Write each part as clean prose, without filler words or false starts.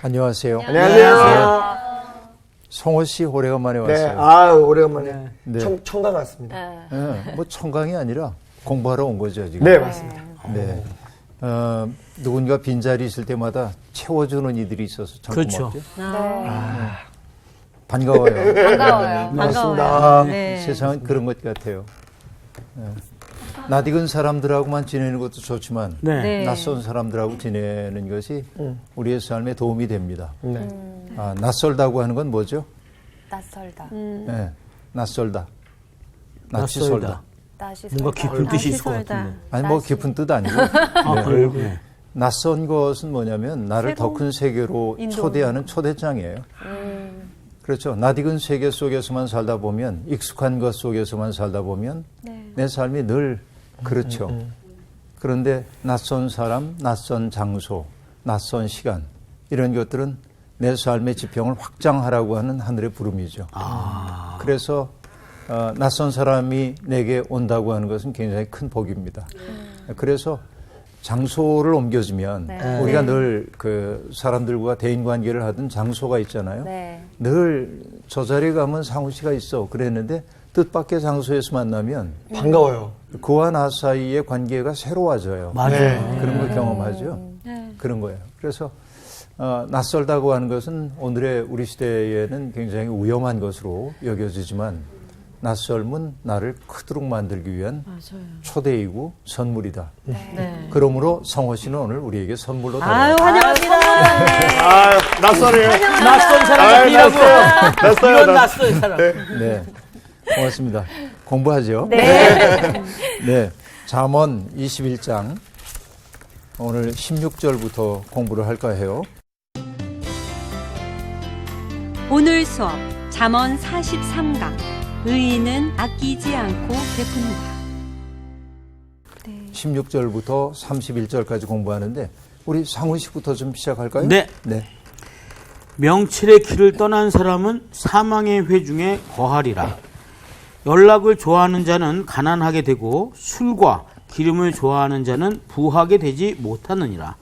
안녕하세요. 안녕하세요. 성호 씨 오래간만에 왔어요. 네, 오래간만에 네. 청강 왔습니다. 네, 뭐 청강이 아니라 공부하러 온 거죠 지금. 네, 맞습니다. 네. 누군가 빈자리 있을 때마다 채워주는 이들이 있어서 참 그렇죠. 고맙죠. 네. 반가워요. 반가워요. 반갑습니다. 네. 세상은 그런 것 같아요. 낯익은 사람들하고만 지내는 것도 좋지만 네. 낯선 사람들하고 지내는 것이 우리의 삶에 도움이 됩니다. 네. 낯설다고 하는 건 뭐죠? 낯설다. 네, 낯설다. 낯이 낯설다. 설다. 뭔가 깊은 뜻이 있을 것 같은데. 아니 뭐 깊은 뜻 아니고 그래요? 네. 낯선 것은 뭐냐면 나를 더 큰 세계로 인도. 초대하는 초대장이에요. 그렇죠. 낯익은 세계 속에서만 살다 보면 익숙한 것 속에서만 살다 보면 내 삶이 늘 그렇죠. 그런데 낯선 사람, 낯선 장소, 낯선 시간 이런 것들은 내 삶의 지평을 확장하라고 하는 하늘의 부름이죠. 그래서 낯선 사람이 내게 온다고 하는 것은 굉장히 큰 복입니다. 그래서 장소를 옮겨주면 우리가 늘 그 사람들과 대인관계를 하던 장소가 있잖아요. 네. 늘 저 자리에 가면 상우 씨가 있어 그랬는데 뜻밖의 장소에서 만나면 반가워요. 그와 나 사이의 관계가 새로워져요. 맞아요. 그런 걸 경험하죠. 그런 거예요. 그래서 낯설다고 하는 것은 오늘의 우리 시대에는 굉장히 위험한 것으로 여겨지지만 낯설은 나를 크도록 만들기 위한 초대이고 선물이다. 네. 그러므로 성호 씨는 오늘 우리에게 선물로 아유, 다가왔습니다. 환영합니다. 낯설해요. 낯선 사람 이라고 낯서요. 이런 낯선 사람. 네, 고맙습니다. 공부하죠. 네. 네, 잠언 21장 오늘 16절부터 공부를 할까 해요. 오늘 수업 잠언 43강 의인은 아끼지 않고 베푼다. 16절부터 31절까지 공부하는데 우리 상훈 씨부터 좀 시작할까요? 네. 네. 명철의 길을 떠난 사람은 사망의 회중에 거하리라. 연락을 좋아하는 자는 가난하게 되고 술과 기름을 좋아하는 자는 부하게 되지 못하느니라.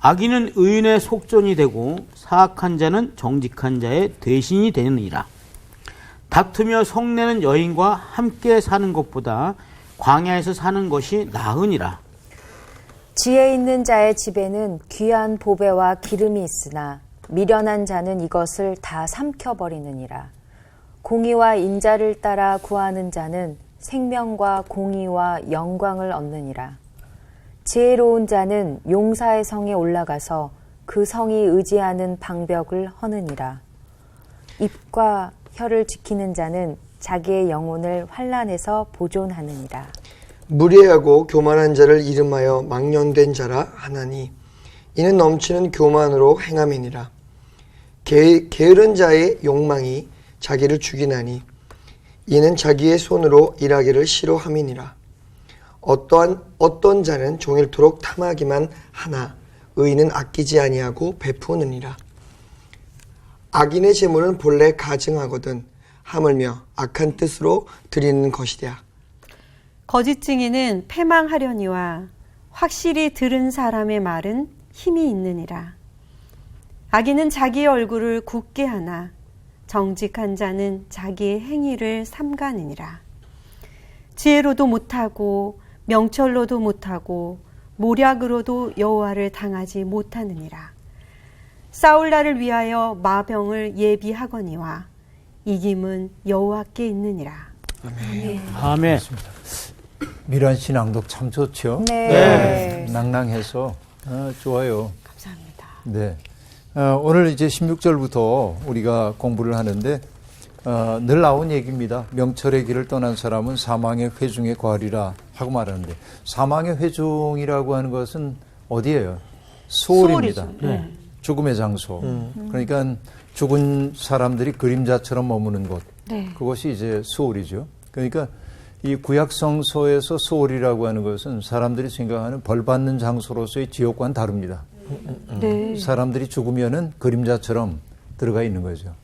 악인은 의인의 속전이 되고 사악한 자는 정직한 자의 대신이 되느니라. 다투며 성내는 여인과 함께 사는 것보다 광야에서 사는 것이 나으니라. 지혜 있는 자의 집에는 귀한 보배와 기름이 있으나 미련한 자는 이것을 다 삼켜버리느니라. 공의와 인자를 따라 구하는 자는 생명과 공의와 영광을 얻느니라. 지혜로운 자는 용사의 성에 올라가서 그 성이 의지하는 방벽을 허느니라. 입과 혀를 지키는 자는 자기의 영혼을 환난에서 보존하느니라. 무례하고 교만한 자를 이름하여 망령된 자라 하나니 이는 넘치는 교만으로 행함이니라. 게으른 자의 욕망이 자기를 죽이나니 이는 자기의 손으로 일하기를 싫어함이니라. 어떤 자는 종일토록 탐하기만 하나 의인은 아끼지 아니하고 베푸느니라. 악인의 재물은 본래 가증하거든 하물며 악한 뜻으로 드리는 것이랴. 거짓 증인은 패망하려니와 확실히 들은 사람의 말은 힘이 있느니라. 악인은 자기의 얼굴을 굳게 하나 정직한 자는 자기의 행위를 삼가느니라. 지혜로도 못하고 명철로도 못하고 모략으로도 여호와를 당하지 못하느니라. 싸울 날을 위하여 마병을 예비하거니와 이김은 여호와께 있느니라. 아멘. 미란 씨 낭독 참 좋죠? 네. 낭낭해서 좋아요. 감사합니다. 네. 오늘 이제 16절부터 우리가 공부를 하는데 늘 나온 얘기입니다. 명철의 길을 떠난 사람은 사망의 회중에 거하리라 하고 말하는데 사망의 회중이라고 하는 것은 어디예요? 수월입니다. 네. 죽음의 장소. 그러니까 죽은 사람들이 그림자처럼 머무는 곳. 그것이 이제 수월이죠. 그러니까 이 구약 성서에서 수월이라고 하는 것은 사람들이 생각하는 벌 받는 장소로서의 지옥과는 다릅니다. 사람들이 죽으면은 그림자처럼 들어가 있는 거죠.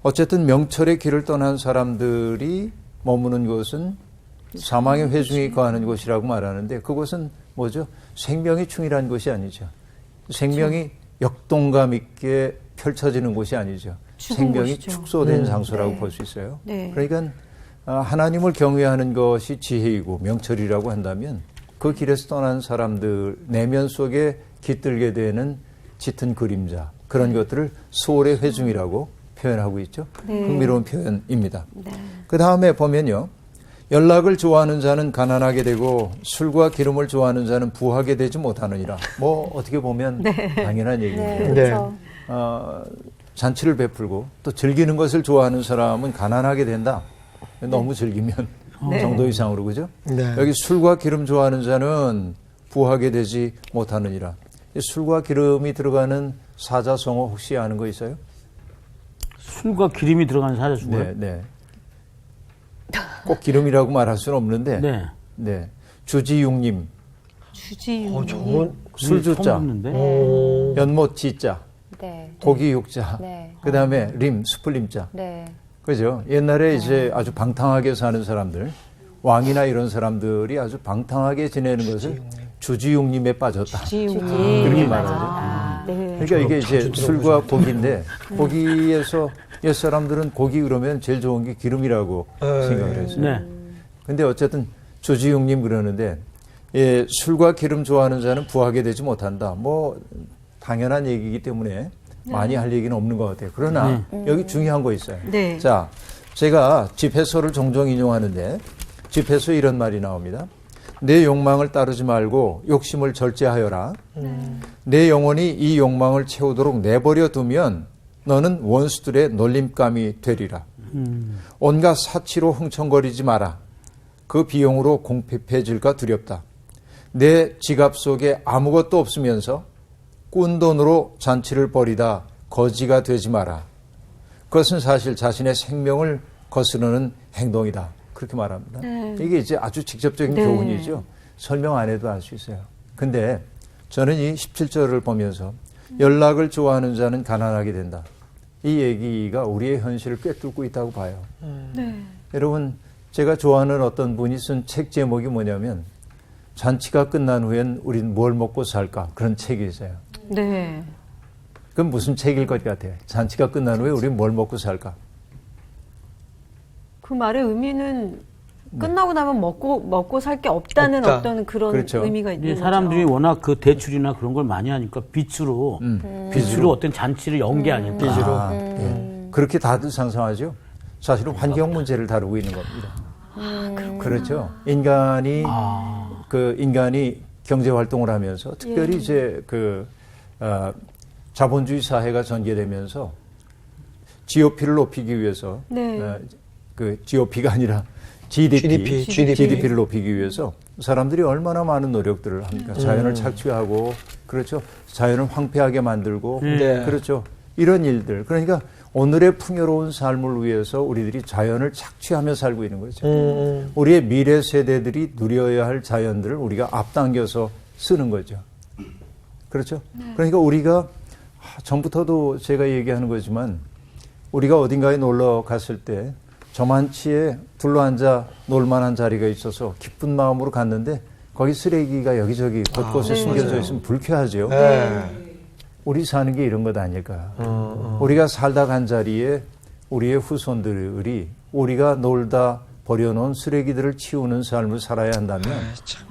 어쨌든 명철의 길을 떠난 사람들이 머무는 곳은 사망의 회중이 거하는 곳이라고 말하는데 그것은 뭐죠? 생명이 충실한 것이 아니죠. 생명이 역동감 있게 펼쳐지는 곳이 아니죠. 죽은 생명이 곳이죠. 축소된 장소라고 네. 볼 수 있어요. 네. 그러니까 하나님을 경외하는 것이 지혜이고 명철이라고 한다면 그 길에서 떠난 사람들 내면 속에 깃들게 되는 짙은 그림자 그런 것들을 소홀의 회중이라고 표현하고 있죠. 네. 흥미로운 표현입니다. 네. 그 다음에 보면요. 연락을 좋아하는 자는 가난하게 되고 술과 기름을 좋아하는 자는 부하게 되지 못하느니라. 뭐 어떻게 보면 당연한 네, 얘기인데 그렇죠. 잔치를 베풀고 또 즐기는 것을 좋아하는 사람은 가난하게 된다. 너무 즐기면 정도 이상으로 그죠? 네. 여기 술과 기름 좋아하는 자는 부하게 되지 못하느니라. 이 술과 기름이 들어가는 사자성어 혹시 아는 거 있어요? 술과 기름이 들어간 사자주고요. 네, 네. 꼭 기름이라고 말할 수는 없는데, 네. 네. 주지육님, 저건 술주자, 처음 듣는데. 연못지자, 네. 고기육자, 네. 그 다음에 림, 수풀림자. 네. 그죠? 옛날에 이제 아주 방탕하게 사는 사람들, 왕이나 이런 사람들이 아주 방탕하게 지내는 것을 주지육림에 빠졌다. 그렇게 말하죠. 네. 그러니까 이게 이제 술과 고기인데, 고기에서 옛 사람들은 고기 그러면 제일 좋은 게 기름이라고 생각을 했어요. 네. 근데 어쨌든 주지육님 그러는데, 예, 술과 기름 좋아하는 자는 부하게 되지 못한다. 뭐, 당연한 얘기이기 때문에 많이 할 얘기는 없는 것 같아요. 그러나 여기 중요한 거 있어요. 네. 자, 제가 집회서를 종종 인용하는데 집회서에 이런 말이 나옵니다. 내 욕망을 따르지 말고 욕심을 절제하여라. 내 영혼이 이 욕망을 채우도록 내버려 두면 너는 원수들의 놀림감이 되리라. 온갖 사치로 흥청거리지 마라. 그 비용으로 공핍해질까 두렵다. 내 지갑 속에 아무것도 없으면서 꾼 돈으로 잔치를 벌이다 거지가 되지 마라. 그것은 사실 자신의 생명을 거스르는 행동이다. 그렇게 말합니다. 이게 이제 아주 직접적인 교훈이죠. 설명 안 해도 알 수 있어요. 근데 저는 이 17절을 보면서 연락을 좋아하는 자는 가난하게 된다. 이 얘기가 우리의 현실을 꿰뚫고 있다고 봐요. 여러분, 제가 좋아하는 어떤 분이 쓴 책 제목이 뭐냐면 잔치가 끝난 후엔 우린 뭘 먹고 살까? 그런 책이 있어요. 네. 그럼 무슨 책일 것 같아요? 잔치가 끝난 후에 우린 뭘 먹고 살까? 그 말의 의미는 끝나고 나면 먹고 살 게 없다는 없다. 어떤 그런 그렇죠. 의미가 있는 이제 거죠. 사람들이 워낙 그 대출이나 그런 걸 많이 하니까 빚으로 어떤 잔치를 연 게 아닐까. 빚으로. 예. 그렇게 다들 상상하죠? 사실은 환경 문제를 다루고 있는 겁니다. 그렇죠. 인간이 경제 활동을 하면서 특별히 이제 자본주의 사회가 전개되면서 GOP를 높이기 위해서 GOP가 아니라 GDP를 높이기 위해서 사람들이 얼마나 많은 노력들을 합니까? 자연을 착취하고 그렇죠. 자연을 황폐하게 만들고 그렇죠. 이런 일들. 그러니까 오늘의 풍요로운 삶을 위해서 우리들이 자연을 착취하며 살고 있는 거죠. 우리의 미래 세대들이 누려야 할 자연들을 우리가 앞당겨서 쓰는 거죠. 그렇죠? 그러니까 우리가 전부터도 제가 얘기하는 거지만 우리가 어딘가에 놀러 갔을 때 저만치에 둘러앉아 놀만한 자리가 있어서 기쁜 마음으로 갔는데 거기 쓰레기가 여기저기 곳곳에 숨겨져 있으면 불쾌하죠. 우리 사는 게 이런 것 아닐까. 우리가 살다 간 자리에 우리의 후손들이 우리가 놀다 버려놓은 쓰레기들을 치우는 삶을 살아야 한다면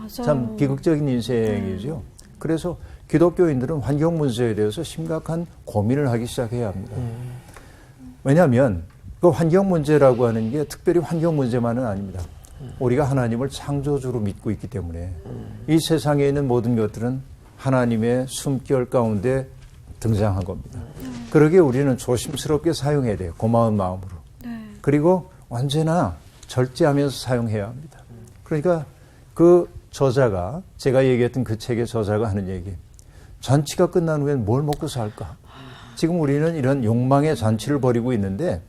참 비극적인 인생이죠. 그래서 기독교인들은 환경 문제에 대해서 심각한 고민을 하기 시작해야 합니다. 왜냐하면 그 환경 문제라고 하는 게 특별히 환경 문제만은 아닙니다. 우리가 하나님을 창조주로 믿고 있기 때문에 이 세상에 있는 모든 것들은 하나님의 숨결 가운데 등장한 겁니다. 그러기에 우리는 조심스럽게 사용해야 돼요. 고마운 마음으로. 그리고 언제나 절제하면서 사용해야 합니다. 그러니까 그 저자가 제가 얘기했던 그 책의 저자가 하는 얘기 잔치가 끝난 후엔 뭘 먹고 살까? 지금 우리는 이런 욕망의 잔치를 벌이고 있는데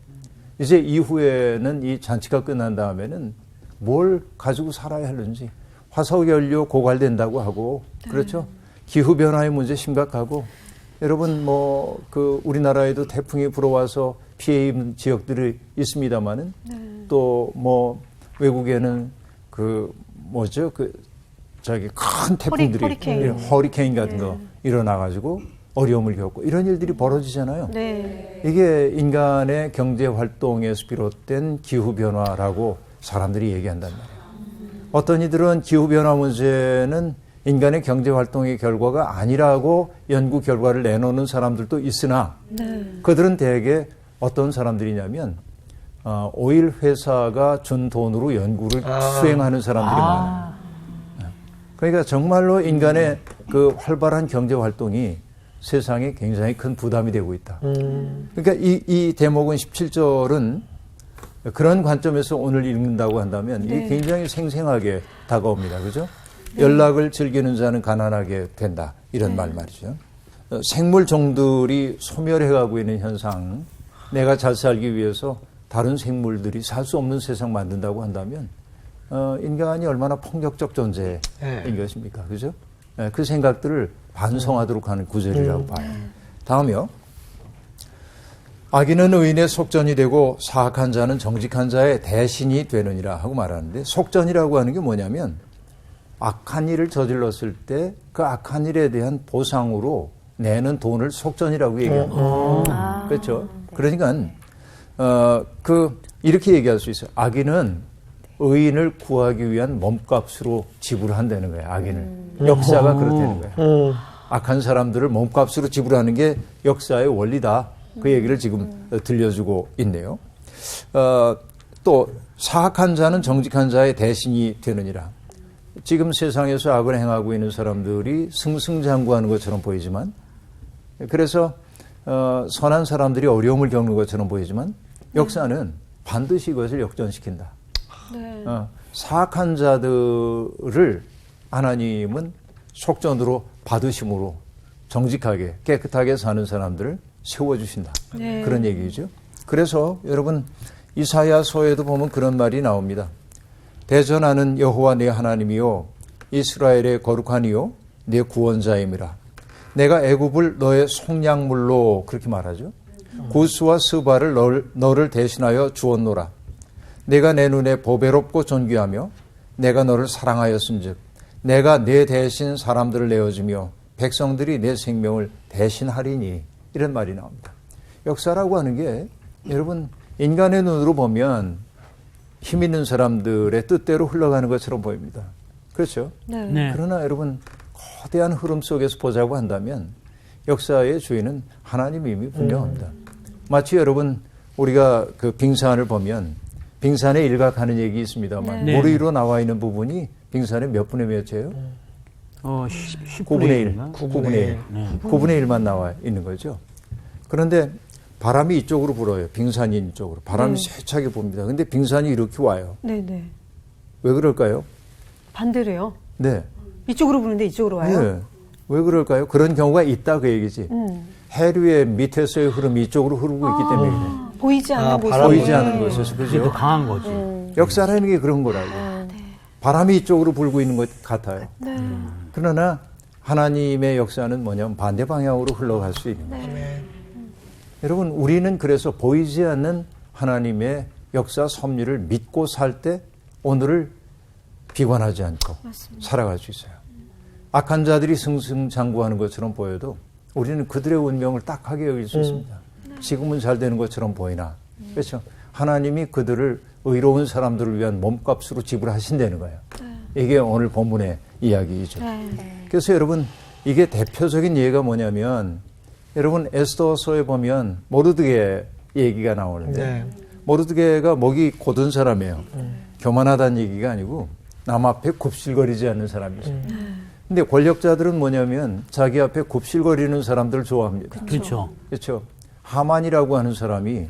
이제 이후에는 이 잔치가 끝난 다음에는 뭘 가지고 살아야 하는지 화석연료 고갈된다고 하고 그렇죠? 기후변화의 문제 심각하고 여러분 우리나라에도 태풍이 불어와서 피해 입은 지역들이 있습니다만은 또 외국에는 큰 태풍들이 허리케인 같은 거 일어나가지고 어려움을 겪고 이런 일들이 벌어지잖아요. 네. 이게 인간의 경제 활동에서 비롯된 기후변화라고 사람들이 얘기한단 말이에요. 어떤 이들은 기후변화 문제는 인간의 경제 활동의 결과가 아니라고 연구 결과를 내놓는 사람들도 있으나 그들은 대개 어떤 사람들이냐면 오일 회사가 준 돈으로 연구를 수행하는 사람들이 많아요. 그러니까 정말로 인간의 그 활발한 경제 활동이 세상에 굉장히 큰 부담이 되고 있다. 그러니까 이 대목은 17절은 그런 관점에서 오늘 읽는다고 한다면 이게 굉장히 생생하게 다가옵니다. 그죠? 연락을 즐기는 자는 가난하게 된다. 이런 말이죠. 생물 종들이 소멸해가고 있는 현상, 내가 잘 살기 위해서 다른 생물들이 살 수 없는 세상 만든다고 한다면 인간이 얼마나 폭력적 존재인 것입니까? 그죠? 그 생각들을 반성하도록 하는 구절이라고 봐요. 다음이요. 악인은 의인의 속전이 되고 사악한 자는 정직한 자의 대신이 되느니라 하고 말하는데, 속전이라고 하는 게 뭐냐면 악한 일을 저질렀을 때 그 악한 일에 대한 보상으로 내는 돈을 속전이라고 얘기합니다. 그렇죠? 그러니까 이렇게 얘기할 수 있어요. 악인은 의인을 구하기 위한 몸값으로 지불한다는 거예요. 악인을. 역사가 그렇다는 거예요. 악한 사람들을 몸값으로 지불하는 게 역사의 원리다. 그 얘기를 지금 들려주고 있네요. 또 사악한 자는 정직한 자의 대신이 되느니라. 지금 세상에서 악을 행하고 있는 사람들이 승승장구하는 것처럼 보이지만, 그래서 선한 사람들이 어려움을 겪는 것처럼 보이지만 역사는 반드시 이것을 역전시킨다. 네. 사악한 자들을 하나님은 속전으로 받으심으로 정직하게 깨끗하게 사는 사람들을 세워주신다. 네. 그런 얘기죠. 그래서 여러분 이사야서에도 보면 그런 말이 나옵니다. 대전하는 여호와 내 하나님이요 이스라엘의 거룩하니요 내 구원자임이라. 내가 애굽을 너의 속량물로, 그렇게 말하죠. 구스와 스바를 너를 대신하여 주었노라. 내가 내 눈에 보배롭고 존귀하며 내가 너를 사랑하였은즉 내가 내 대신 사람들을 내어주며 백성들이 내 생명을 대신하리니. 이런 말이 나옵니다. 역사라고 하는 게 여러분 인간의 눈으로 보면 힘 있는 사람들의 뜻대로 흘러가는 것처럼 보입니다. 그렇죠? 네. 그러나 여러분 거대한 흐름 속에서 보자고 한다면 역사의 주인은 하나님임이 분명합니다. 마치 여러분 우리가 그 빙산을 보면 빙산에 일각하는 얘기 있습니다만 네. 물 위로 나와 있는 부분이 빙산의 몇 분의 몇이에요? 10분의 1. 9분의 1. 9분의 1만 나와 있는 거죠. 그런데 바람이 이쪽으로 불어요. 빙산이 이쪽으로. 바람이 세차게 붑니다. 근데 빙산이 이렇게 와요. 네네. 왜 그럴까요? 반대로요. 네. 이쪽으로 부는데 이쪽으로 와요. 네. 왜 그럴까요? 그런 경우가 있다 그 얘기지. 해류의 밑에서의 흐름이 이쪽으로 흐르고 있기 때문에 그래요. 보이지 않는 곳에. 보이지 않는 곳에서. 그게 더 그죠? 강한 거지. 역사라는 게 그런 거라고. 바람이 이쪽으로 불고 있는 것 같아요. 네. 그러나 하나님의 역사는 뭐냐면 반대 방향으로 흘러갈 수 있는 거죠. 여러분 우리는 그래서 보이지 않는 하나님의 역사 섭리를 믿고 살 때 오늘을 비관하지 않고 살아갈 수 있어요. 악한 자들이 승승장구하는 것처럼 보여도 우리는 그들의 운명을 딱하게 여길 수 있습니다. 지금은 잘 되는 것처럼 보이나. 그렇죠? 하나님이 그들을 의로운 사람들을 위한 몸값으로 지불하신다는 거예요. 이게 오늘 본문의 이야기이죠. 그래서 여러분 이게 대표적인 예가 뭐냐면 여러분 에스더서에 보면 모르드게 얘기가 나오는데 모르드게가 목이 곧은 사람이에요. 교만하다는 얘기가 아니고 남 앞에 굽실거리지 않는 사람이죠. 근데 권력자들은 뭐냐면 자기 앞에 굽실거리는 사람들을 좋아합니다. 그렇죠. 그렇죠. 하만이라고 하는 사람이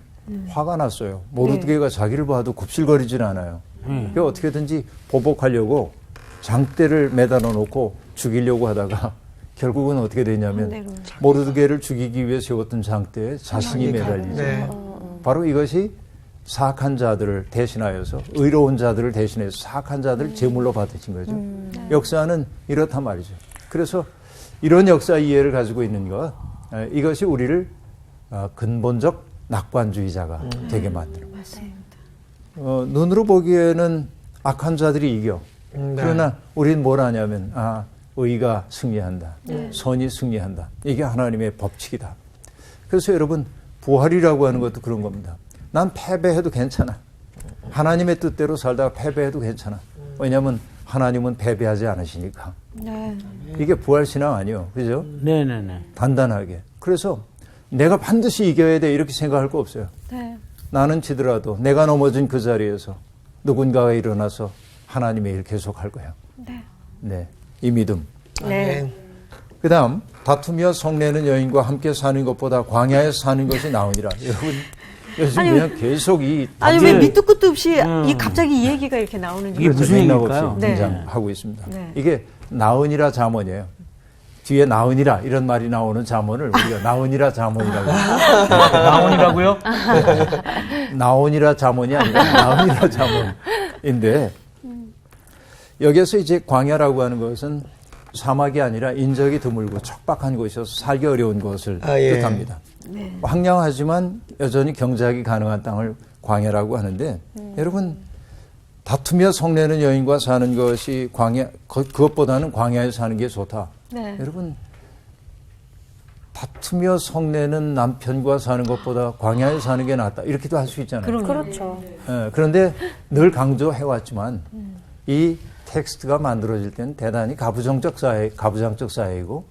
화가 났어요. 모르드게가 자기를 봐도 굽실거리질 않아요. 그러니까 어떻게든지 보복하려고 장대를 매달아 놓고 죽이려고 하다가 결국은 어떻게 되냐면 모르드게를 죽이기 위해 세웠던 장대에 자신이 매달리죠. 바로 이것이 사악한 자들을 대신하여서 의로운 자들을 대신해서 사악한 자들을 제물로 받으신 거죠. 역사는 이렇단 말이죠. 그래서 이런 역사 이해를 가지고 있는 것, 이것이 우리를 근본적 낙관주의자가 되게 만드는 거예요. 눈으로 보기에는 악한 자들이 이겨. 그러나 우리는 뭘 하냐면 의가 승리한다. 선이 승리한다. 이게 하나님의 법칙이다. 그래서 여러분 부활이라고 하는 것도 그런 겁니다. 난 패배해도 괜찮아. 하나님의 뜻대로 살다가 패배해도 괜찮아. 왜냐하면 하나님은 패배하지 않으시니까. 네. 이게 부활신앙 아니에요. 그죠? 네네네. 단단하게. 그래서 내가 반드시 이겨야 돼 이렇게 생각할 거 없어요. 네. 나는 지더라도 내가 넘어진 그 자리에서 누군가가 일어나서 하나님의 일 계속할 거예요. 네. 네, 이 믿음. 네. 그 다음 다투며 성내는 여인과 함께 사는 것보다 광야에서 사는 것이 나으니라. 여러분 요즘 아니, 그냥 계속 이 아니 왜 밑도 끝도 없이 이 갑자기 이 얘기가 이렇게 이게 나오는지 무슨 맥락 얘기일까요? 없이 네. 등장하고 있습니다. 네. 이게 나으니라 잠언이에요. 뒤에 나으니라 이런 말이 나오는 잠언을 우리가 나으니라 잠언이라고 합니다. 나온이라고요? 나오니라 잠언이 아니라 나오니라 잠언인데 여기서 이제 광야라고 하는 것은 사막이 아니라 인적이 드물고 척박한 곳이어서 살기 어려운 곳을 예. 뜻합니다. 황량하지만 여전히 경작이 가능한 땅을 광야라고 하는데 여러분 다투며 성내는 여인과 사는 것이 광야 그것보다는 광야에 사는 게 좋다. 네. 여러분 다투며 성내는 남편과 사는 것보다 광야에 사는 게 낫다. 이렇게도 할 수 있잖아요. 그렇죠. 예, 그런데 늘 강조해왔지만 이 텍스트가 만들어질 때는 대단히 가부장적 사회이고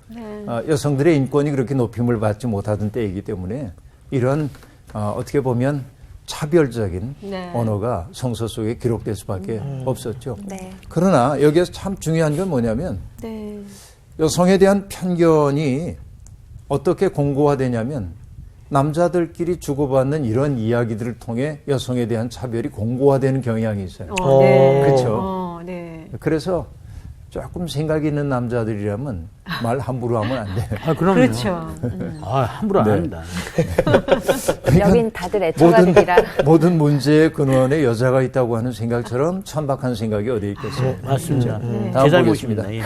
여성들의 인권이 그렇게 높임을 받지 못하던 때이기 때문에 이런 어떻게 보면 차별적인 네. 언어가 성서 속에 기록될 수밖에 없었죠. 네. 그러나 여기에서 참 중요한 건 뭐냐면 네. 여성에 대한 편견이 어떻게 공고화되냐면 남자들끼리 주고받는 이런 이야기들을 통해 여성에 대한 차별이 공고화되는 경향이 있어요. 네. 그렇죠. 네. 그래서 조금 생각이 있는 남자들이라면 말 함부로 하면 안 돼요. 아, 그럼요. 그렇죠. 아, 함부로 안 네. 합니다. 여긴 다들 애처가들이라. 모든 문제의 근원에 여자가 있다고 하는 생각처럼 천박한 생각이 어디 있겠어요. 맞습니다. 다음 제 보겠습니다. 잘못입니다. 예.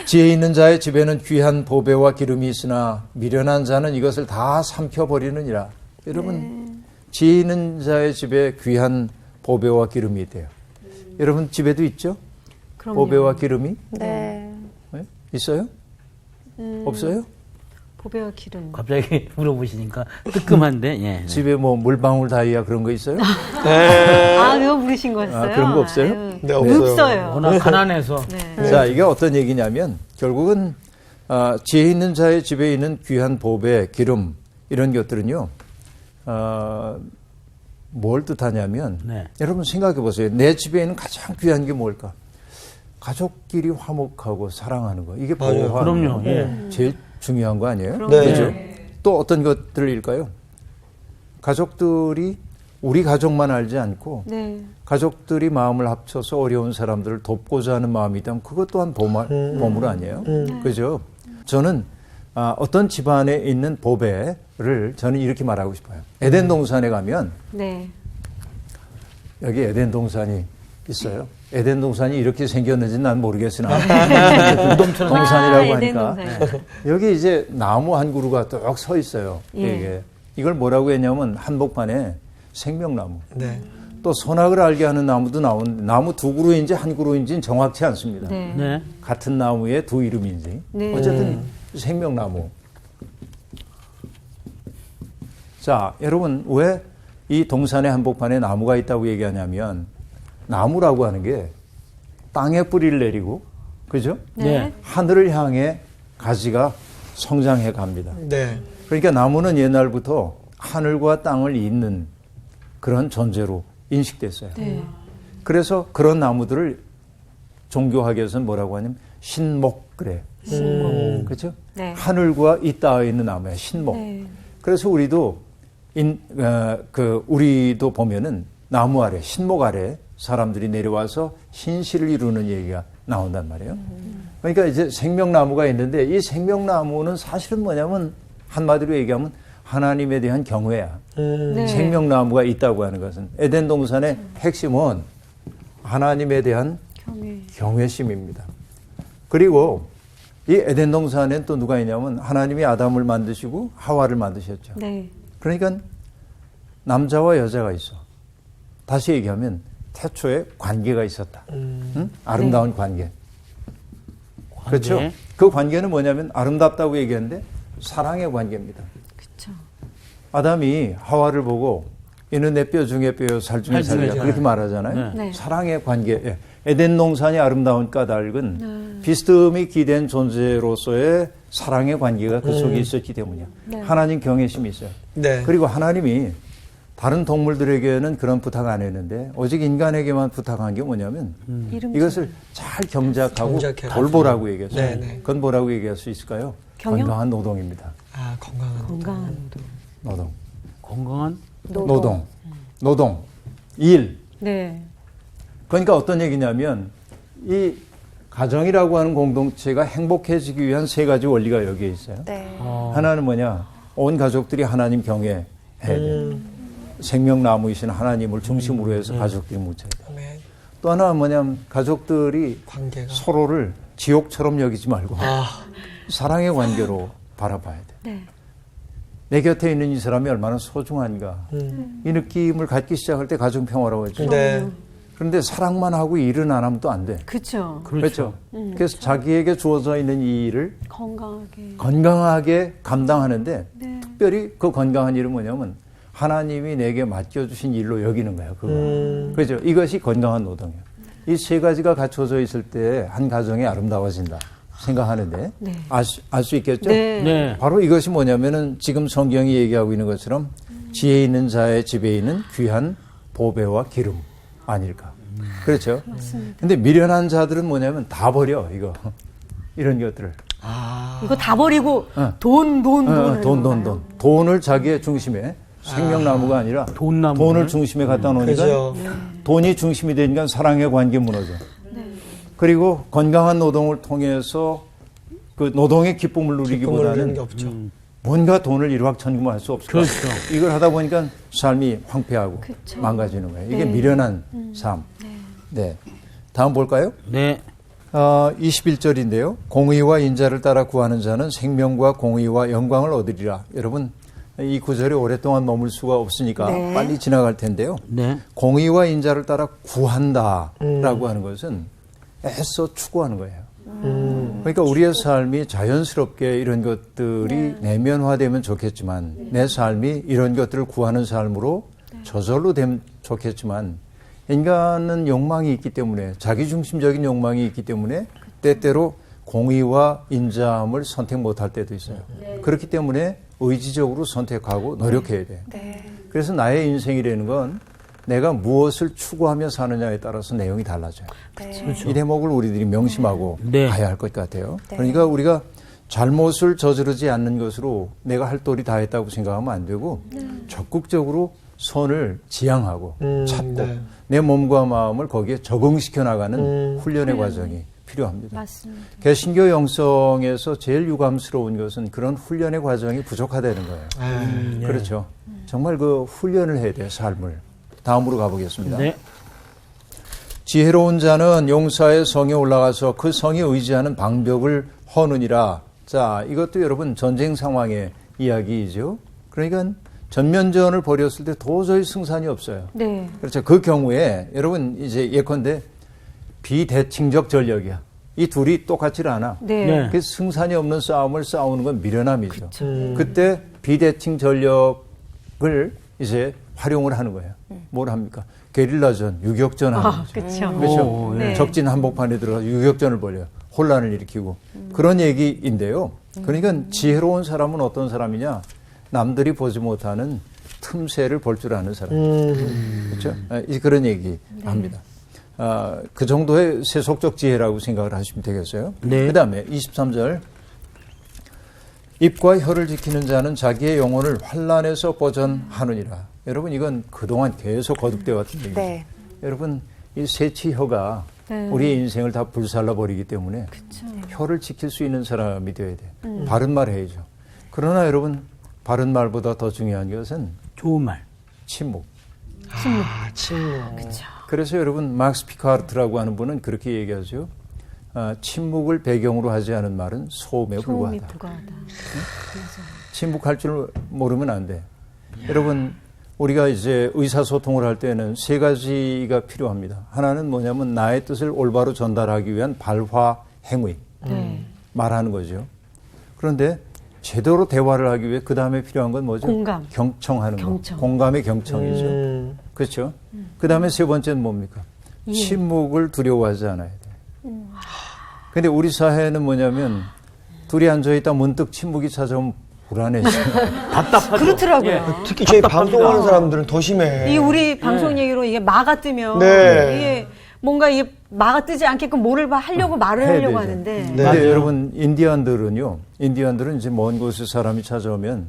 지혜 있는 자의 집에는 귀한 보배와 기름이 있으나 미련한 자는 이것을 다 삼켜버리느니라. 여러분 지혜 있는 자의 집에 귀한 보배와 기름이 있대요. 여러분 집에도 있죠? 그럼요. 보배와 기름이? 네. 네? 있어요? 없어요? 보배와 기름. 갑자기 물어보시니까 뜨끔한데, 예. 집에 뭐 물방울 다이아 그런 거 있어요? 아, 그거 부르신 거였어요? 그런 거 없어요? 아유, 네, 없어요. 없어요. 워낙 가난해서. 네. 자, 이게 어떤 얘기냐면 결국은 지혜 있는 자의 집에 있는 귀한 보배, 기름 이런 것들은요. 뭘 뜻하냐면 네. 여러분 생각해 보세요. 내 집에 있는 가장 귀한 게 뭘까? 가족끼리 화목하고 사랑하는 거. 이게 맞아요. 보호하는 그럼요. 거. 예. 제일 중요한 거 아니에요? 네. 그죠? 또 어떤 것들일까요? 가족들이 우리 가족만 알지 않고 네. 가족들이 마음을 합쳐서 어려운 사람들을 돕고자 하는 마음이 있다면 그것 또한 보물 아니에요? 그죠? 저는 어떤 집안에 있는 보배를 저는 이렇게 말하고 싶어요. 에덴 동산에 가면 네. 여기 에덴 동산이 있어요. 에덴 동산이 이렇게 생겼는지는 난 모르겠으나 동산이라고 에덴 하니까 동산. 여기 이제 나무 한 그루가 뚝 서 있어요. 예. 이게 이걸 뭐라고 했냐면 한복판에 생명나무. 네. 또 선악을 알게 하는 나무도 나오는데 나무 두 그루인지 한 그루인지는 정확치 않습니다. 네. 네. 같은 나무의 두 이름인지. 네. 어쨌든 생명나무. 자, 여러분 왜 이 동산의 한복판에 나무가 있다고 얘기하냐면 나무라고 하는 게 땅에 뿌리를 내리고 그죠? 네. 하늘을 향해 가지가 성장해 갑니다. 네. 그러니까 나무는 옛날부터 하늘과 땅을 잇는 그런 존재로 인식됐어요. 네. 그래서 그런 나무들을 종교학에서는 뭐라고 하냐면 신목 그래. 그렇죠? 네. 하늘과 잇닿아 있는 나무야. 신목. 네. 그래서 우리도 우리도 보면은 나무 아래, 신목 아래 사람들이 내려와서 신실을 이루는 얘기가 나온단 말이에요. 그러니까 이제 생명나무가 있는데 이 생명나무는 사실은 뭐냐면 한마디로 얘기하면 하나님에 대한 경외야. 네. 생명나무가 있다고 하는 것은 에덴 동산의 핵심은 하나님에 대한 경외심입니다. 그리고 이 에덴 동산에는 또 누가 있냐면 하나님이 아담을 만드시고 하와를 만드셨죠. 네. 그러니까 남자와 여자가 있어. 다시 얘기하면 태초에 관계가 있었다. 응? 아름다운 관계. 그렇죠? 네. 그 관계는 뭐냐면 아름답다고 얘기했는데 사랑의 관계입니다. 그렇죠. 아담이 하와를 보고 이는 내 뼈 중에 뼈요 살 중에 살 중에 살이야 살. 그렇게 말하잖아요. 네. 사랑의 관계. 예. 에덴 동산이 아름다운 까닭은 비스듬히 기댄 존재로서의 사랑의 관계가 그 속에 있었기 때문이야. 하나님 경외심이 있어요. 네. 그리고 하나님이 다른 동물들에게는 그런 부탁 안 했는데 오직 인간에게만 부탁한 게 뭐냐면 이것을 잘 경작하고 경작해라. 돌보라고 얘기했어요. 네, 네. 그건 뭐라고 얘기할 수 있을까요? 경영? 건강한 노동입니다. 아, 건강한. 노동. 건강한 노동. 일. 네. 그러니까 어떤 얘기냐면 이 가정이라고 하는 공동체가 행복해지기 위한 세 가지 원리가 여기에 있어요. 네. 하나는 뭐냐? 온 가족들이 하나님 경외해야 돼. 생명나무이신 하나님을 중심으로 해서 가족들이 뭉쳐야 돼. 아멘. 또 하나는 뭐냐면 가족들이 관계가. 서로를 지옥처럼 여기지 말고 아, 사랑의 관계로 바라봐야 돼. 네. 내 곁에 있는 이 사람이 얼마나 소중한가. 이 느낌을 갖기 시작할 때 가정 평화라고 했죠. 네. 그런데 사랑만 하고 일은 안 하면 또 안 돼. 그렇죠. 그렇죠. 그래서 자기에게 주어져 있는 이 일을 건강하게. 건강하게 감당하는데 네. 특별히 그 건강한 일은 뭐냐면 하나님이 내게 맡겨주신 일로 여기는 거예요. 그거. 그렇죠. 이것이 건강한 노동이에요. 이 세 가지가 갖춰져 있을 때 한 가정이 아름다워진다 생각하는데 네. 알 수 있겠죠? 네. 네. 바로 이것이 뭐냐면은 지금 성경이 얘기하고 있는 것처럼 지혜 있는 자의 집에 있는 귀한 보배와 기름 아닐까. 그렇죠? 맞습니다. 근데 미련한 자들은 뭐냐면 다 버려, 이거. 이런 것들을. 이거 다 버리고 돈. 돈을 자기의 중심에 생명나무가 아니라 돈나무를? 돈을 중심에 갖다 놓으니까 그죠. 돈이 중심이 되니까 사랑의 관계 무너져. 그리고 건강한 노동을 통해서 그 노동의 기쁨을 기쁨을 누리기보다는 누리는 게 없죠. 뭔가 돈을 일확천금할 수 없을 그렇죠. 거예요. 이걸 하다 보니까 삶이 황폐하고 그쵸. 망가지는 거예요. 이게 네. 미련한 삶. 네. 다음 볼까요? 네. 21절인데요. 공의와 인자를 따라 구하는 자는 생명과 공의와 영광을 얻으리라. 여러분, 이 구절에 오랫동안 머물 수가 없으니까 네. 빨리 지나갈 텐데요. 네. 공의와 인자를 따라 구한다라고 하는 것은 애써 추구하는 거예요. 그러니까 우리의 삶이 자연스럽게 이런 것들이 내면화되면 좋겠지만 내 삶이 이런 것들을 구하는 삶으로 저절로 되면 좋겠지만 인간은 욕망이 있기 때문에 자기중심적인 욕망이 있기 때문에 때때로 공의와 인자함을 선택 못할 때도 있어요. 그렇기 때문에 의지적으로 선택하고 노력해야 돼요. 그래서 나의 인생이라는 건 내가 무엇을 추구하며 사느냐에 따라서 내용이 달라져요. 이 대목을 우리들이 명심하고 네. 가야 할 것 같아요. 그러니까 우리가 잘못을 저지르지 않는 것으로 내가 할 도리 다 했다고 생각하면 안 되고 적극적으로 선을 지향하고 찾고 네. 내 몸과 마음을 거기에 적응시켜 나가는 훈련의 과정이 필요합니다. 맞습니다. 개신교 영성에서 제일 유감스러운 것은 그런 훈련의 과정이 부족하다는 거예요. 예. 그렇죠. 정말 그 훈련을 해야 돼요, 삶을. 다음으로 가보겠습니다. 네. 지혜로운 자는 용사의 성에 올라가서 그 성에 의지하는 방벽을 허느니라. 자, 이것도 여러분 전쟁 상황의 이야기이죠. 그러니까 전면전을 벌였을 때 도저히 승산이 없어요. 네. 그렇죠. 그 경우에 여러분 이제 예컨대 비대칭적 전력이야. 이 둘이 똑같지 않아. 네. 네. 그래서 승산이 없는 싸움을 싸우는 건 미련함이죠. 그때 비대칭 전력을 이제 활용을 하는 거예요. 뭘 합니까? 게릴라전, 유격전 하는 거죠. 그렇죠. 그렇죠. 오, 네. 적진 한복판에 들어가서 유격전을 벌여요. 혼란을 일으키고. 그런 얘기인데요. 그러니까 지혜로운 사람은 어떤 사람이냐? 남들이 보지 못하는 틈새를 볼 줄 아는 사람. 그렇죠? 그런 얘기 합니다. 그 정도의 세속적 지혜라고 생각을 하시면 되겠어요. 네. 그 다음에 23절. 입과 혀를 지키는 자는 자기의 영혼을 환난에서 보전하느니라. 여러분 이건 그동안 계속 거듭되어 왔던 얘기입니다. 네. 여러분 이 세치혀가 네. 우리의 인생을 다 불살라 버리기 때문에 혀를 지킬 수 있는 사람이 되어야 돼. 바른 말 해야죠. 그러나 여러분 바른 말보다 더 중요한 것은 좋은 말. 침묵. 침묵. 그래서 여러분 막스 피카르트라고 하는 분은 그렇게 얘기하죠. 침묵을 배경으로 하지 않은 말은 소음에 소음이 불과하다. 불과하다. 침묵할 줄 모르면 안 돼. 여러분 우리가 이제 의사소통을 할 때는 세 가지가 필요합니다. 하나는 뭐냐면 나의 뜻을 올바로 전달하기 위한 발화 행위. 말하는 거죠. 그런데 제대로 대화를 하기 위해 그 다음에 필요한 건 뭐죠? 공감. 경청하는 경청. 거. 공감의 경청이죠. 그렇죠? 그 다음에 세 번째는 뭡니까? 침묵을 두려워하지 않아야 돼. 근데 우리 사회는 뭐냐면 둘이 앉아있다 문득 침묵이 찾아오면 불안해져요. 답답하죠. 그렇더라고요. 예. 특히 저희 방송하는 사람들은 더 심해. 이 우리 방송 얘기로 이게 마가 뜨면 네. 이게 뭔가 이 마가 뜨지 않게끔 뭐를 하려고 말을 해야 하려고 되죠. 하는데 근데 여러분 인디안들은 이제 먼 곳에 사람이 찾아오면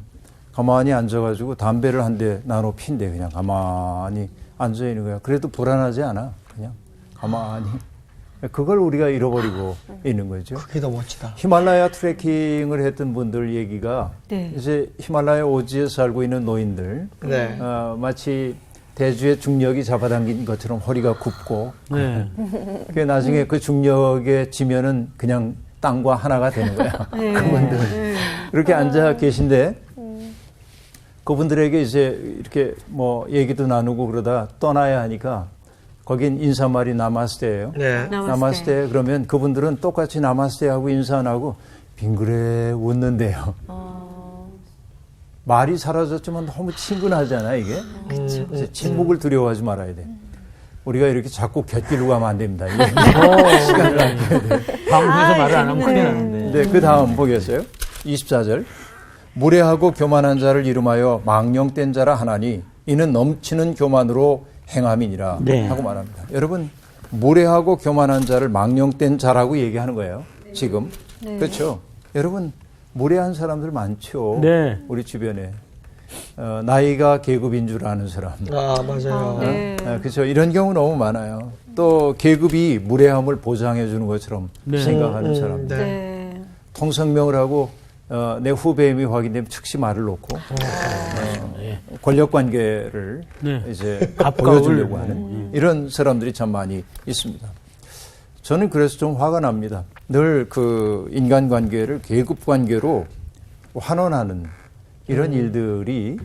가만히 앉아가지고 담배를 한 대 나눠 핀대. 그냥 가만히 앉아 있는 거야. 그래도 불안하지 않아. 그냥 가만히. 그걸 우리가 잃어버리고 있는 거죠. 그게 더 멋지다. 히말라야 트레킹을 했던 분들 얘기가 네. 이제 히말라야 오지에 살고 있는 노인들 네. 마치 대주의 중력이 잡아당긴 것처럼 허리가 굽고 네. 그게 나중에 그 중력에 지면은 그냥 땅과 하나가 되는 거야. 그분들 그렇게 앉아 계신데 그분들에게 이제 이렇게 뭐 얘기도 나누고 그러다 떠나야 하니까 거긴 인사말이 나마스테예요. 네. 나마스테 그러면 그분들은 똑같이 나마스테 하고 인사 안 하고 빙그레 웃는데요. 말이 사라졌지만 너무 친근하잖아 이게. 그래서 침묵을 두려워하지 말아야 돼. 우리가 이렇게 자꾸 곁길로 가면 안 됩니다. 이게 시간을 아껴야 돼. 방송에서 말을 안 하면 큰일 나는데. 네, 그 다음 보겠어요. 24절. 무례하고 교만한 자를 이름하여 망령된 자라 하나니 이는 넘치는 교만으로 행함이니라 네. 하고 말합니다. 여러분 무례하고 교만한 자를 망령된 자라고 얘기하는 거예요. 지금. 그렇죠. 여러분 무례한 사람들 많죠. 네. 우리 주변에. 나이가 계급인 줄 아는 사람. 아, 맞아요. 네. 그렇죠. 이런 경우 너무 많아요. 또 계급이 무례함을 보장해 주는 것처럼 네. 생각하는 사람. 네. 네. 통성명을 하고 내 후배임이 확인되면 즉시 말을 놓고 권력 관계를 네. 이제 가까울. 보여주려고 하는 이런 사람들이 참 많이 있습니다. 저는 그래서 좀 화가 납니다. 늘 그 인간 관계를 계급 관계로 환원하는 이런 일들이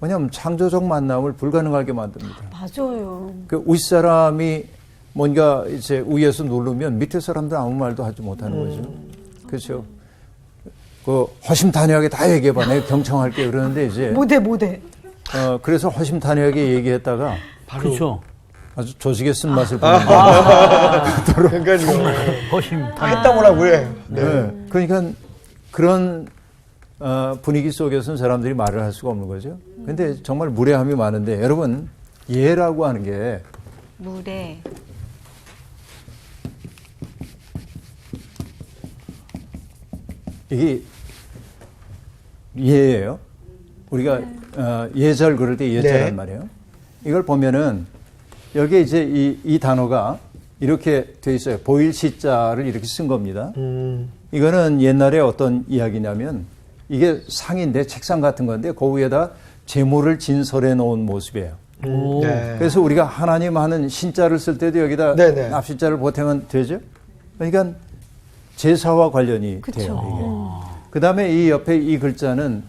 뭐냐면 창조적 만남을 불가능하게 만듭니다. 맞아요. 그 윗사람이 뭔가 이제 위에서 누르면 밑에 사람들은 아무 말도 하지 못하는 거죠. 그렇죠. 그 허심탄회하게 다 얘기해봐. 내가 경청할게. 그러는데 이제. 모대. 그래서 허심탄회하게 얘기했다가. 그렇죠. 아주 조직의 쓴맛을 보는 그러니까요. 허심. 했다고나 그래. 네. 그러니까 그런 분위기 속에서는 사람들이 말을 할 수가 없는 거죠. 근데 정말 무례함이 많은데 여러분 예라고 하는 게 무례. 이게 예예요. 우리가 예절 그럴 때 예자란 네. 말이에요. 이걸 보면은 여기에 이제 이 단어가 이렇게 돼 있어요. 보일 시자를 이렇게 쓴 겁니다. 이거는 옛날에 어떤 이야기냐면 이게 상인데 책상 같은 건데 그 위에다 재물을 진설해 놓은 모습이에요. 네. 그래서 우리가 하나님 하는 신자를 쓸 때도 여기다 네네. 납신자를 보태면 되죠. 그러니까 제사와 관련이 그쵸. 돼요. 이게. 그다음에 이 옆에 이 글자는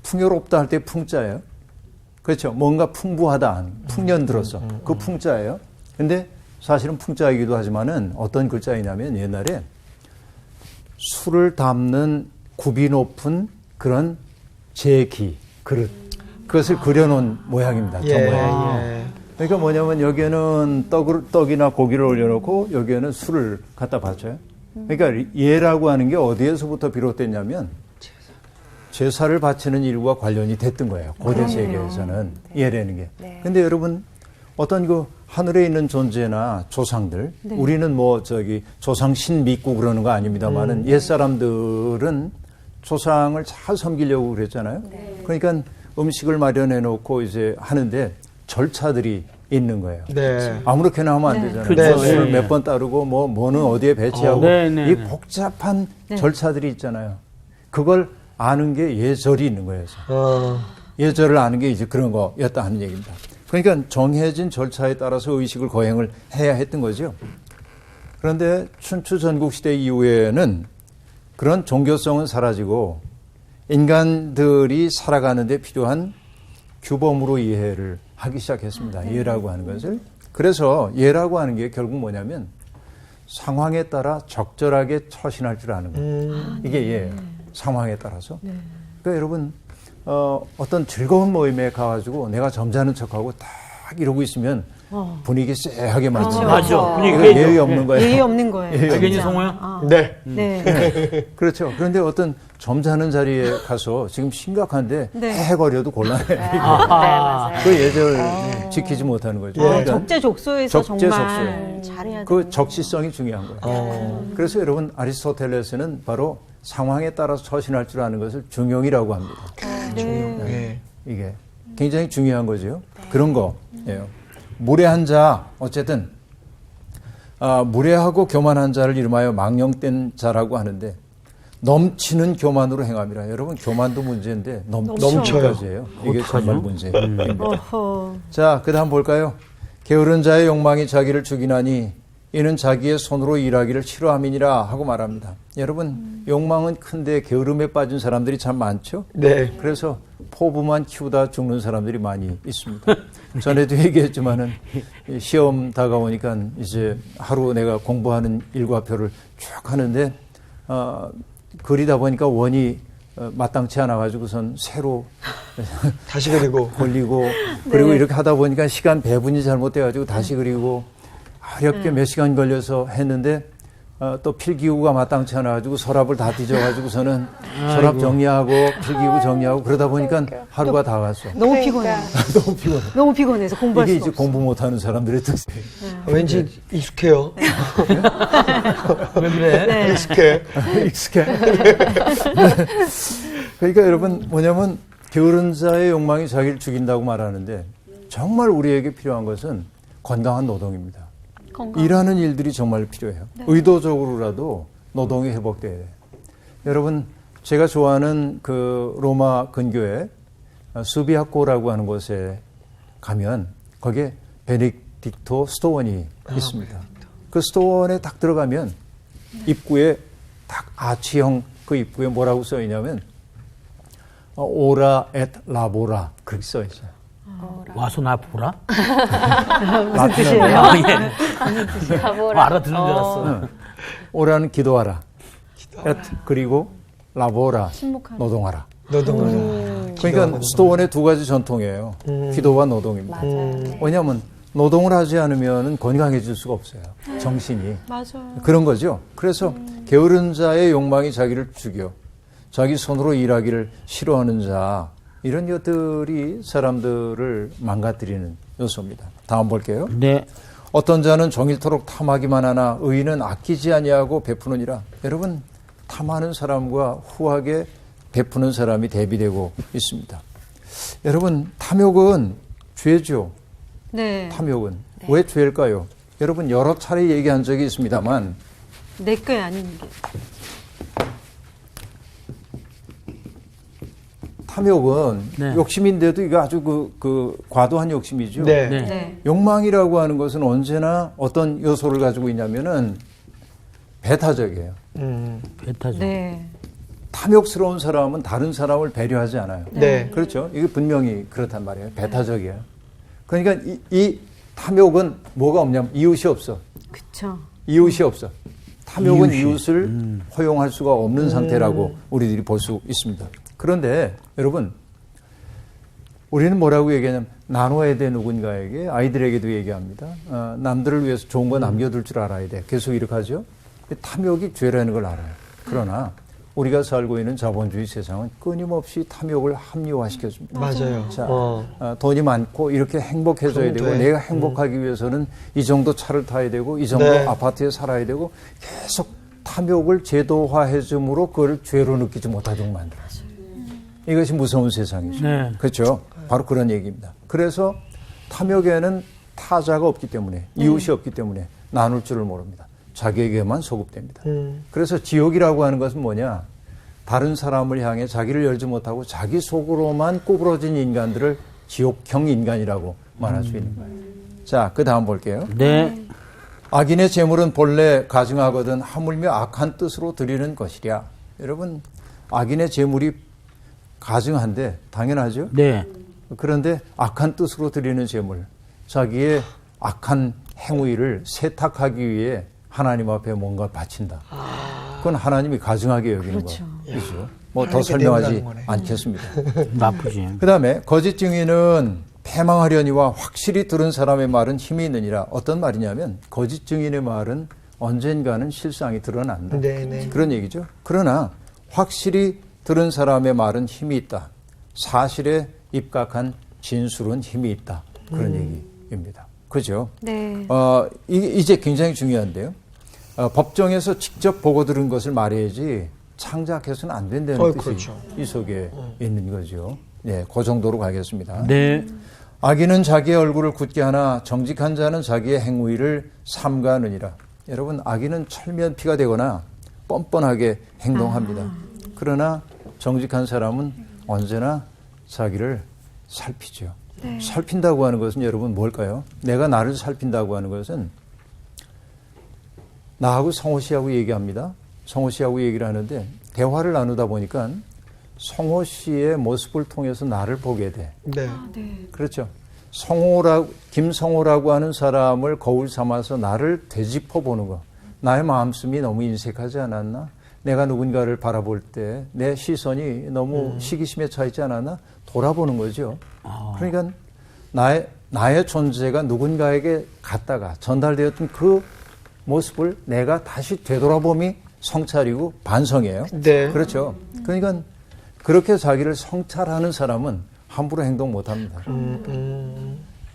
풍요롭다 할 때 풍자예요. 그렇죠. 뭔가 풍부하다, 풍년 들어서 그 풍자예요. 근데 사실은 풍자이기도 하지만은 어떤 글자이냐면 옛날에 술을 담는 굽이 높은 그런 제기, 그릇. 그것을 그려놓은 모양입니다. 저 예, 모양. 예. 그러니까 뭐냐면 여기에는 떡이나 고기를 올려놓고 여기에는 술을 갖다 바쳐요. 그러니까 예라고 하는 게 어디에서부터 비롯됐냐면 제사를 바치는 일과 관련이 됐던 거예요. 고대 세계에서는 예라는 게. 근데 여러분 어떤 그 하늘에 있는 존재나 조상들, 우리는 뭐 조상신 믿고 그러는 거 아닙니다만은 옛 사람들은 조상을 잘 섬기려고 그랬잖아요. 그러니까 음식을 마련해 놓고 이제 하는데 절차들이 있는 거예요. 네. 아무렇게나 하면 안 되잖아요. 그렇죠. 술을 네. 몇 번 따르고 뭐는 어디에 배치하고 이 복잡한 절차들이 있잖아요. 그걸 아는 게 예절이 있는 거예요. 예절을 아는 게 이제 그런 거였다 하는 얘기입니다. 그러니까 정해진 절차에 따라서 의식을 거행을 해야 했던 거죠. 그런데 춘추 전국시대 이후에는 그런 종교성은 사라지고 인간들이 살아가는 데 필요한 규범으로 이해를 하기 시작했습니다. 예라고 하는 것을. 그래서 예라고 하는 게 결국 뭐냐면 상황에 따라 적절하게 처신할 줄 아는 거예요. 이게 예, 상황에 따라서. 그러니까 여러분 어떤 즐거운 모임에 가가지고 내가 점잖은 척하고 딱 이러고 있으면 분위기 쎄하게 만들죠. 맞아. 분위기가 그게 예의 없는 거예요. 예의 없는 거예요. 예의 알겠니, 진짜. 성호야? 네. 네. 그렇죠. 그런데 어떤 점잖은 자리에 가서 지금 심각한데 네. 헤헤거려도 곤란해. 네, 맞아요. 그 예절 지키지 못하는 거죠. 예. 그러니까 적재적소에서 적재적소에. 정말 잘해야 그 돼요. 적시성이 중요한 거예요. 그래서 여러분 아리스토텔레스는 바로 상황에 따라서 처신할 줄 아는 것을 중용이라고 합니다. 네. 이게 굉장히 중요한 거죠. 그런 거예요. 무례한 자 어쨌든 무례하고 교만한 자를 이름하여 망령된 자라고 하는데 넘치는 교만으로 행함이라. 여러분 교만도 문제인데 넘쳐까지예요. 이게 정말 문제입니다. 어허. 자, 그다음 볼까요? 게으른 자의 욕망이 자기를 죽이나니 이는 자기의 손으로 일하기를 싫어함이니라 하고 말합니다. 여러분 욕망은 큰데 게으름에 빠진 사람들이 참 많죠. 네. 그래서 포부만 키우다 죽는 사람들이 많이 있습니다. 전에도 얘기했지만은 시험 다가오니까 이제 하루 내가 공부하는 일과표를 쭉 하는데 그리다 보니까 원이 마땅치 않아 가지고선 새로 다시 그리고 걸리고 그리고 이렇게 하다 보니까 시간 배분이 잘못돼 가지고 다시 그리고 어렵게 몇 시간 걸려서 했는데 또 필기구가 마땅치 않아 가지고 서랍을 다 뒤져 가지고서는 서랍 정리하고 필기구 정리하고 그러다 보니까 하루가 다 갔어. 너무 피곤해. 너무 피곤해. 너무 피곤해서 공부할 이게 수가 이제 없어. 공부 못하는 사람들의 특징. 왠지 익숙해요. 왜 그래? 네. 익숙해. 익숙해. 그러니까 여러분 뭐냐면 게으른 자의 욕망이 자기를 죽인다고 말하는데 정말 우리에게 필요한 것은 건강한 노동입니다. 일하는 일들이 정말 필요해요. 의도적으로라도 노동이 회복돼야 돼요. 여러분 제가 좋아하는 그 로마 근교에 수비학고라고 하는 곳에 가면 거기에 베네딕토 스토원이 있습니다. 그 스토원에 딱 들어가면 입구에 딱 아치형 그 입구에 뭐라고 써 있냐면 오라 앳 라보라 그렇게 써 있어요. 와서 나 보라? 라틴어로 알아듣는 줄 알았어. 오라는 기도하라. 앳 그리고 라보라 노동하라. 노동을. 그러니까 스토원의 두 가지 전통이에요. 기도와 노동입니다. 왜냐하면 노동을 하지 않으면 건강해질 수가 없어요. 정신이. 맞아요. 그런 거죠. 그래서 게으른 자의 욕망이 자기를 죽여 자기 손으로 일하기를 싫어하는 자 이런 것들이 사람들을 망가뜨리는 요소입니다. 다음 볼게요. 네. 어떤 자는 종일토록 탐하기만 하나 의인은 아끼지 아니하고 베푸느니라. 여러분 탐하는 사람과 후하게 베푸는 사람이 대비되고 있습니다. 여러분 탐욕은 죄죠. 네. 탐욕은 왜 죄일까요? 여러분 여러 차례 얘기한 적이 있습니다만 내 게 아닌 게. 탐욕은 네. 욕심인데도 이거 아주 그 과도한 욕심이죠. 네. 네. 네. 욕망이라고 하는 것은 언제나 어떤 요소를 가지고 있냐면은 배타적이에요. 배타죠. 네. 탐욕스러운 사람은 다른 사람을 배려하지 않아요. 네. 그렇죠. 이게 분명히 그렇단 말이에요. 배타적이에요. 그러니까 이 탐욕은 뭐가 없냐면 이웃이 없어. 그쵸. 이웃이 없어. 탐욕은 이웃을 허용할 수가 없는 상태라고 우리들이 볼 수 있습니다. 그런데 여러분 우리는 뭐라고 얘기하냐면 나눠야 돼 누군가에게 아이들에게도 얘기합니다. 남들을 위해서 좋은 거 남겨둘 줄 알아야 돼. 계속 이렇게 하죠. 탐욕이 죄라는 걸 알아요. 그러나 우리가 살고 있는 자본주의 세상은 끊임없이 탐욕을 합리화시켜줍니다. 맞아요. 자, 돈이 많고 이렇게 행복해져야 되고 내가 행복하기 위해서는 이 정도 차를 타야 되고 이 정도 네. 아파트에 살아야 되고 계속 탐욕을 제도화해줌으로 그걸 죄로 느끼지 못하도록 만들어요. 이것이 무서운 세상이죠. 네. 그렇죠. 바로 그런 얘기입니다. 그래서 탐욕에는 타자가 없기 때문에 이웃이 없기 때문에 나눌 줄을 모릅니다. 자기에게만 소급됩니다. 그래서 지옥이라고 하는 것은 뭐냐? 다른 사람을 향해 자기를 열지 못하고 자기 속으로만 구부러진 인간들을 지옥형 인간이라고 말할 수 있는 거예요. 자, 그 다음 볼게요. 네. 악인의 재물은 본래 가증하거든 하물며 악한 뜻으로 드리는 것이랴. 여러분, 악인의 재물이 가증한데 당연하죠. 네. 그런데 악한 뜻으로 드리는 재물, 자기의 악한 행위를 세탁하기 위해 하나님 앞에 뭔가를 바친다. 그건 하나님이 가증하게 여기는 그렇죠. 거죠. 뭐 더 하나님께 설명하지 내어가는 거네. 않겠습니다. 나쁘지. 그 다음에 거짓 증인은 패망하려니와 확실히 들은 사람의 말은 힘이 있느니라. 어떤 말이냐면 거짓 증인의 말은 언젠가는 실상이 드러난다. 네네. 그런 얘기죠. 그러나 확실히 들은 사람의 말은 힘이 있다. 사실에 입각한 진술은 힘이 있다. 그런 얘기입니다. 그죠? 네. 이제 굉장히 중요한데요. 법정에서 직접 보고 들은 것을 말해야지 창작해서는 안 된다는 뜻이 그렇죠. 이 속에 있는 거죠. 네, 그 정도로 가겠습니다. 네. 악인은 자기의 얼굴을 굳게 하나 정직한 자는 자기의 행위를 삼가하느니라. 여러분, 악인은 철면피가 되거나 뻔뻔하게 행동합니다. 그러나 정직한 사람은 언제나 자기를 살피죠. 살핀다고 하는 것은 여러분 뭘까요? 내가 나를 살핀다고 하는 것은 나하고 성호 씨하고 얘기합니다. 성호 씨하고 얘기를 하는데 대화를 나누다 보니까 성호 씨의 모습을 통해서 나를 보게 돼. 네. 그렇죠. 김성호라고 하는 사람을 거울 삼아서 나를 되짚어 보는 거. 나의 마음씀이 너무 인색하지 않았나? 내가 누군가를 바라볼 때 내 시선이 너무 시기심에 차 있지 않았나? 돌아보는 거죠. 그러니까 나의 존재가 누군가에게 갔다가 전달되었던 그 모습을 내가 다시 되돌아봄이 성찰이고 반성이에요. 네. 그렇죠. 그러니까 그렇게 자기를 성찰하는 사람은 함부로 행동 못합니다.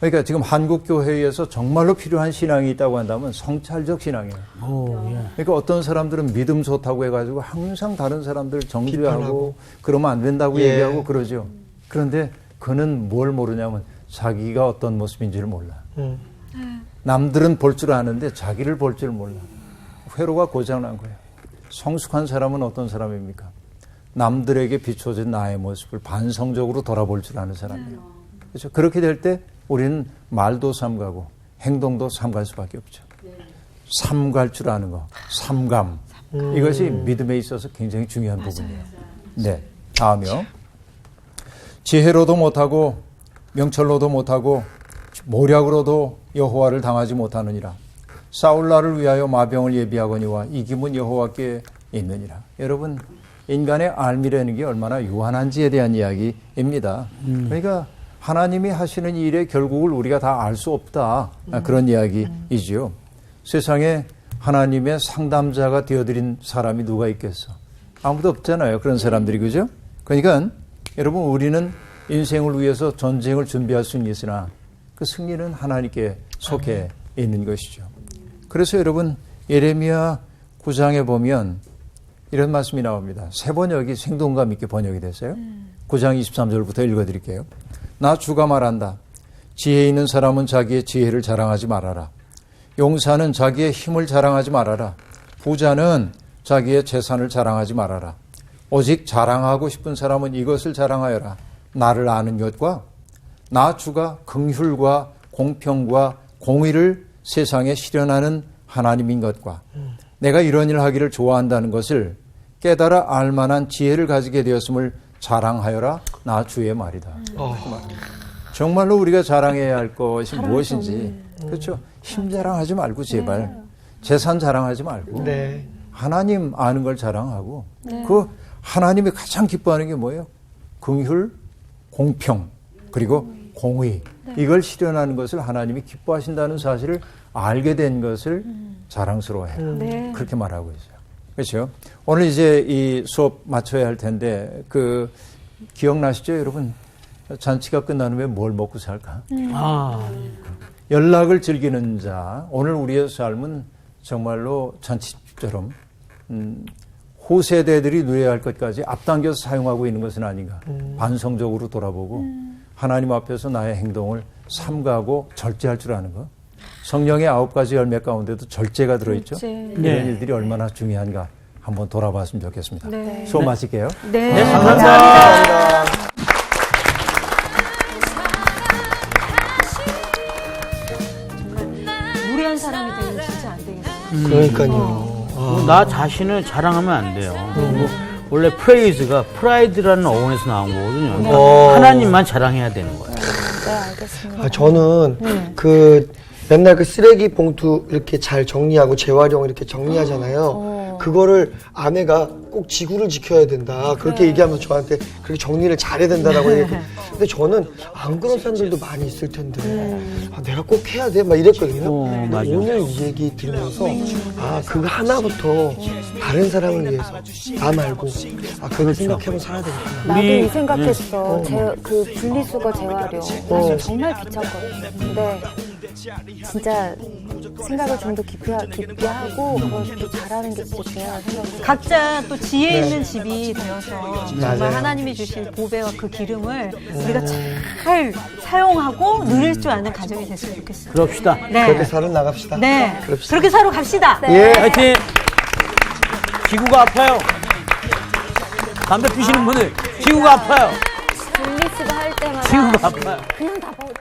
그러니까 지금 한국교회에서 정말로 필요한 신앙이 있다고 한다면 성찰적 신앙이에요. 그러니까 어떤 사람들은 믿음 좋다고 해가지고 항상 다른 사람들 정죄하고 비판하고. 그러면 안 된다고 예. 얘기하고 그러죠. 그런데 그는 뭘 모르냐면 자기가 어떤 모습인지를 몰라. 남들은 볼 줄 아는데 자기를 볼 줄 몰라. 회로가 고장난 거예요. 성숙한 사람은 어떤 사람입니까? 남들에게 비춰진 나의 모습을 반성적으로 돌아볼 줄 아는 사람이에요. 그렇죠? 그렇게 될 때 우리는 말도 삼가고 행동도 삼갈 수밖에 없죠. 삼갈 줄 아는 거, 삼감. 이것이 믿음에 있어서 굉장히 중요한 부분이에요. 네, 다음이요. 지혜로도 못하고 명철로도 못하고 모략으로도 여호와를 당하지 못하느니라. 사울나를 위하여 마병을 예비하거니와 이김은 여호와께 있느니라. 여러분, 인간의 알미라는 게 얼마나 유한한지에 대한 이야기입니다. 그러니까 하나님이 하시는 일의 결국을 우리가 다 알 수 없다. 그런 이야기이지요. 세상에 하나님의 상담자가 되어드린 사람이 누가 있겠어? 아무도 없잖아요. 그런 사람들이, 그죠? 그러니까 여러분, 우리는 인생을 위해서 전쟁을 준비할 수는 있으나 그 승리는 하나님께 속해 있는 것이죠. 그래서 여러분, 예레미야 9장에 보면 이런 말씀이 나옵니다. 새 번역이 생동감 있게 번역이 됐어요. 9장 23절부터 읽어드릴게요. 나 주가 말한다. 지혜 있는 사람은 자기의 지혜를 자랑하지 말아라. 용사는 자기의 힘을 자랑하지 말아라. 부자는 자기의 재산을 자랑하지 말아라. 오직 자랑하고 싶은 사람은 이것을 자랑하여라. 나를 아는 것과 나 주가 긍휼과 공평과 공의를 세상에 실현하는 하나님인 것과 내가 이런 일을 하기를 좋아한다는 것을 깨달아 알만한 지혜를 가지게 되었음을 자랑하여라. 나 주의 말이다. 정말로 우리가 자랑해야 할 것이 무엇인지. 그렇죠. 힘 자랑하지 말고 제발. 재산 자랑하지 말고. 네. 하나님 아는 걸 자랑하고. 그 하나님이 가장 기뻐하는 게 뭐예요? 긍휼, 공평, 그리고 공의. 이걸 실현하는 것을 하나님이 기뻐하신다는 사실을 알게 된 것을 자랑스러워해요. 그렇게 말하고 있어요. 그렇죠? 오늘 이제 이 수업 마쳐야 할 텐데 기억나시죠, 여러분? 잔치가 끝난 후에 뭘 먹고 살까? 연락을 즐기는 자. 오늘 우리의 삶은 정말로 잔치처럼 후세대들이 누려야 할 것까지 앞당겨서 사용하고 있는 것은 아닌가. 반성적으로 돌아보고 하나님 앞에서 나의 행동을 삼가하고 절제할 줄 아는 것. 성령의 9가지 열매 가운데도 절제가 들어있죠. 이런 일들이 얼마나 중요한가 한번 돌아봤으면 좋겠습니다. 수업 마칠게요. 네, 감사합니다. 무례한 사람이 되면 진짜 안 되겠어요. 그러니까요. 나 자신을 자랑하면 안 돼요. 원래 프레이즈가 프라이드라는 어원에서 나온 거거든요. 그러니까 하나님만 자랑해야 되는 거예요. 네, 알겠습니다. 저는 그 맨날 그 쓰레기 봉투 이렇게 잘 정리하고 재활용 이렇게 정리하잖아요. 그거를 아내가 꼭 지구를 지켜야 된다. 그렇게 얘기하면서 저한테 그렇게 정리를 잘해야 된다라고 얘기해요. 근데 저는 안 그런 사람들도 많이 있을 텐데 아, 내가 꼭 해야 돼? 막 이랬거든요. 근데 맞아. 오늘 이 얘기 들으면서 아, 그거 하나부터 다른 사람을 위해서 나 말고 아, 그걸 생각해보면 살아야 되겠구나. 나도 우리- 이 생각했어. 그 분리수거 재활용. 사실 정말 귀찮거든. 근데 진짜 생각을 좀 더 깊게 하고 그걸 또 잘하는 게 진짜 중요하다고 생각해요. 각자 또 지혜 있는 집이 되어서 정말 맞아요. 하나님이 주신 보배와 그 기름을 우리가 잘 사용하고 누릴 줄 아는 가정이 됐으면 좋겠어요. 그럽시다. 네. 그렇게 살아 나갑시다. 네. 그럽시다. 그렇게 살아 갑시다. 예. 화이팅! 지구가 아파요. 담배 피시는 분들, 지구가 아파요. 분리수거 할 때마다 지구가 아파요. 그냥 다 버려.